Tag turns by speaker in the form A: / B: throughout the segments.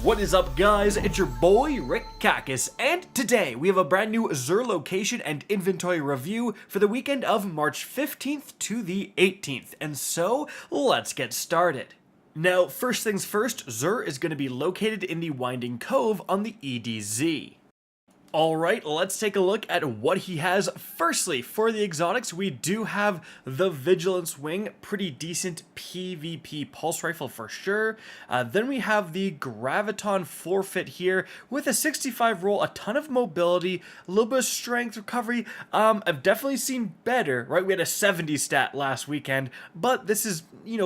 A: What is up, guys? It's your boy Rick Kakis, and today we have a brand new Xur Location and Inventory review for the weekend of March 15th to the 18th, and so let's get started. Now, first things first, Xur is going to be located in the Winding Cove on the EDZ. Alright, let's take a look at what he has. Firstly, for the exotics, we do have the Vigilance Wing, pretty decent PvP pulse rifle for sure. Then we have the Graviton Forfeit here with a 65 roll, a ton of mobility, a little bit of strength recovery. I've definitely seen better, right? We had a 70 stat last weekend, but this is,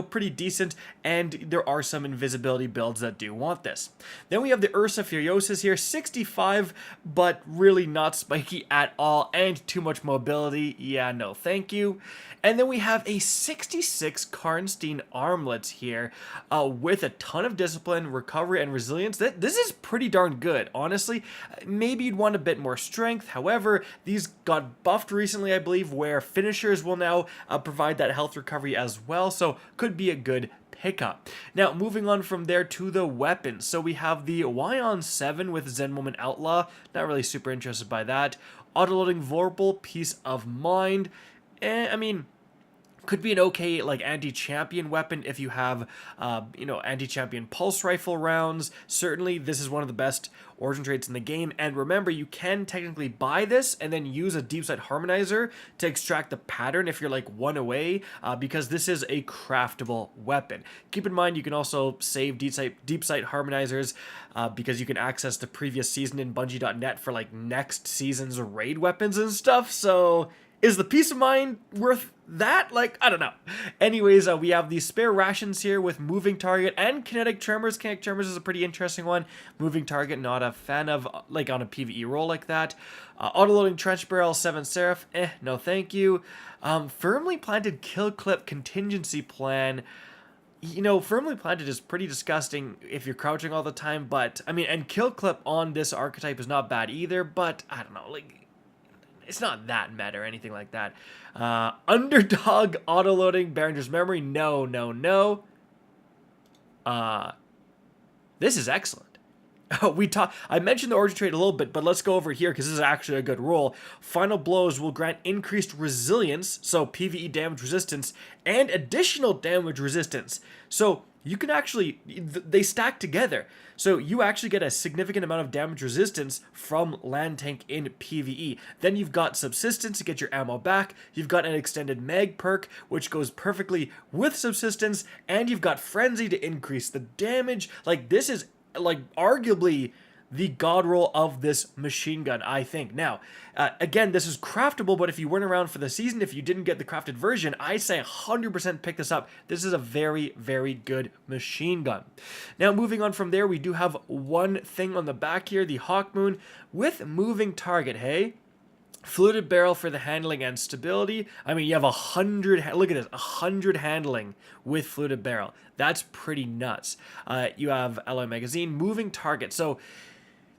A: pretty decent, and there are some invisibility builds that do want this. Then we have the Ursa Furiosus here, 65, but really not spiky at all, and too much mobility. Yeah, no thank you. And then we have a 66 Karnstein Armlets here with a ton of discipline, recovery, and resilience. This is pretty darn good, honestly. Maybe you'd want a bit more strength. However, these got buffed recently, I believe, where finishers will now provide that health recovery as well, so could be a good pickup. Now, moving on from there to the weapons. So we have the Wyon 7 with Zen Moment Outlaw. Not really super interested by that. Autoloading Vorpal, Peace of Mind. Could be an okay, anti-champion weapon if you have, anti-champion pulse rifle rounds. Certainly, this is one of the best origin traits in the game. And remember, you can technically buy this and then use a Deep Sight Harmonizer to extract the pattern if you're, one away, because this is a craftable weapon. Keep in mind, you can also save Deep Sight Harmonizers because you can access the previous season in Bungie.net for, next season's raid weapons and stuff. So is the peace of mind worth that? I don't know. Anyways, we have these spare rations here with moving target and kinetic tremors. Kinetic tremors is a pretty interesting one. Moving target, not a fan of, on a PvE roll like that. Autoloading trench barrel, 7 Seraph, no thank you. Firmly planted kill clip contingency plan. Firmly planted is pretty disgusting if you're crouching all the time, but, and kill clip on this archetype is not bad either, but, I don't know, it's not that meta or anything like that. Underdog autoloading Behringer's Memory. No. This is excellent. I mentioned the origin trait a little bit, but let's go over here because this is actually a good roll. Final blows will grant increased resilience, so PvE damage resistance, and additional damage resistance. So you can actually, they stack together. So you actually get a significant amount of damage resistance from Land Tank in PvE. Then you've got Subsistence to get your ammo back. You've got an extended mag perk, which goes perfectly with Subsistence. And you've got Frenzy to increase the damage. This is, arguably the god roll of this machine gun, I think. Now, again, this is craftable, but if you weren't around for the season, if you didn't get the crafted version, I say 100% pick this up. This is a very, very good machine gun. Now, moving on from there, we do have one thing on the back here, the Hawkmoon with moving target, hey? Fluted barrel for the handling and stability. You have 100, look at this, 100 handling with fluted barrel. That's pretty nuts. You have alloy magazine, moving target. So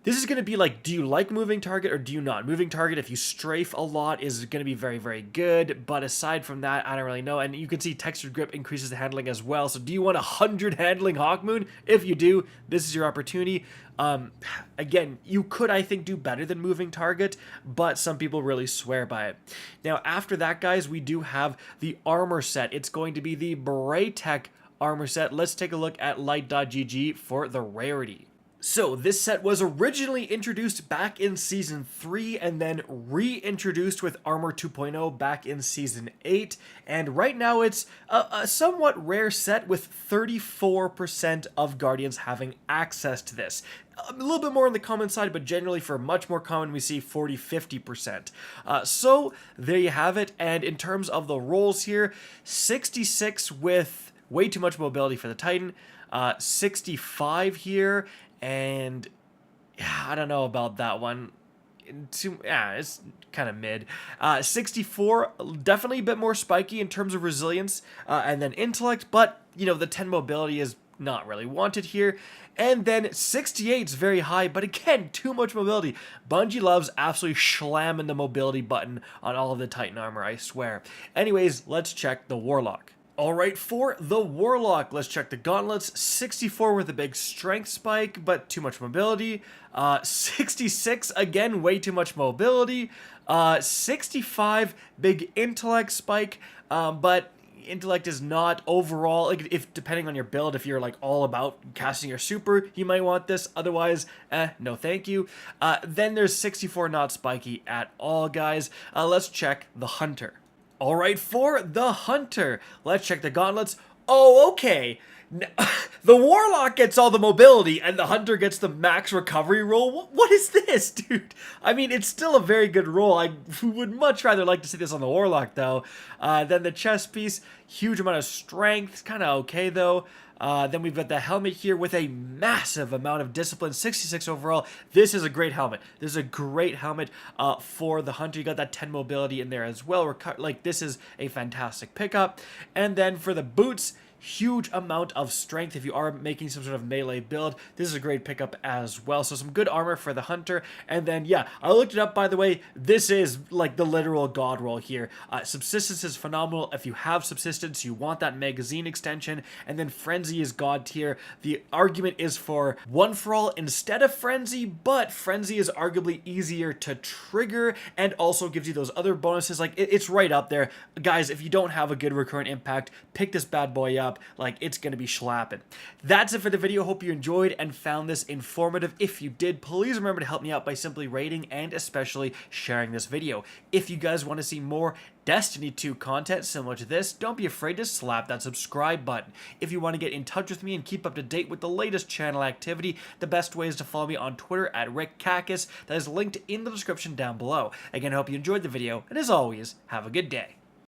A: this is going to be do you like moving target or do you not? Moving target, if you strafe a lot, is going to be very, very good. But aside from that, I don't really know. And you can see textured grip increases the handling as well. So do you want 100 handling Hawkmoon? If you do, this is your opportunity. Again, you could, I think, do better than moving target, but some people really swear by it. Now, after that, guys, we do have the armor set. It's going to be the Braytech armor set. Let's take a look at light.gg for the rarity. So, this set was originally introduced back in Season 3 and then reintroduced with Armor 2.0 back in Season 8. And right now it's a somewhat rare set with 34% of Guardians having access to this. A little bit more on the common side, but generally for much more common, we see 40-50%. So, there you have it. And in terms of the rolls here, 66 with way too much mobility for the Titan, 65 here, and I don't know about that one. It's kind of mid. 64, definitely a bit more spiky in terms of resilience, and then intellect, but, the 10 mobility is not really wanted here. And then 68 is very high, but again, too much mobility. Bungie loves absolutely slamming the mobility button on all of the Titan armor, I swear. Anyways, let's check the Warlock. Alright, for the Warlock, let's check the gauntlets. 64 with a big strength spike, but too much mobility. 66, again, way too much mobility. 65, big intellect spike, but intellect is not overall, like, if depending on your build, if you're like all about casting your super, you might want this. Otherwise, no thank you. Then there's 64, not spiky at all, guys. Let's check the Hunter. Alright, for the Hunter, let's check the gauntlets. Oh, okay. The Warlock gets all the mobility, and the Hunter gets the max recovery roll. What is this, dude? I mean, it's still a very good roll. I would much rather like to see this on the Warlock, though. Then the chest piece, huge amount of strength. Kind of okay, though. Then we've got the helmet here with a massive amount of discipline, 66 overall. This is a great helmet. This is a great helmet for the Hunter. You got that 10 mobility in there as well. Like, this is a fantastic pickup. And then for the boots, huge amount of strength if you are making some sort of melee build. This is a great pickup as well. So some good armor for the Hunter. And then, yeah, I looked it up, by the way. This is like the literal god roll here. Subsistence is phenomenal. If you have subsistence, you want that magazine extension. And then Frenzy is god tier. The argument is for one for all instead of Frenzy, but Frenzy is arguably easier to trigger and also gives you those other bonuses. Like, it's right up there. Guys, if you don't have a good recurrent impact, pick this bad boy up. Like, it's gonna be schlapping. That's it for the video. Hope you enjoyed and found this informative. If you did, please remember to help me out by simply rating and especially sharing this video. If you guys want to see more Destiny 2 content similar to this, don't be afraid to slap that subscribe button. If you want to get in touch with me and keep up to date with the latest channel activity, the best way is to follow me on Twitter at RickCacus. That is linked in the description down below. Again, I hope you enjoyed the video, and as always, have a good day.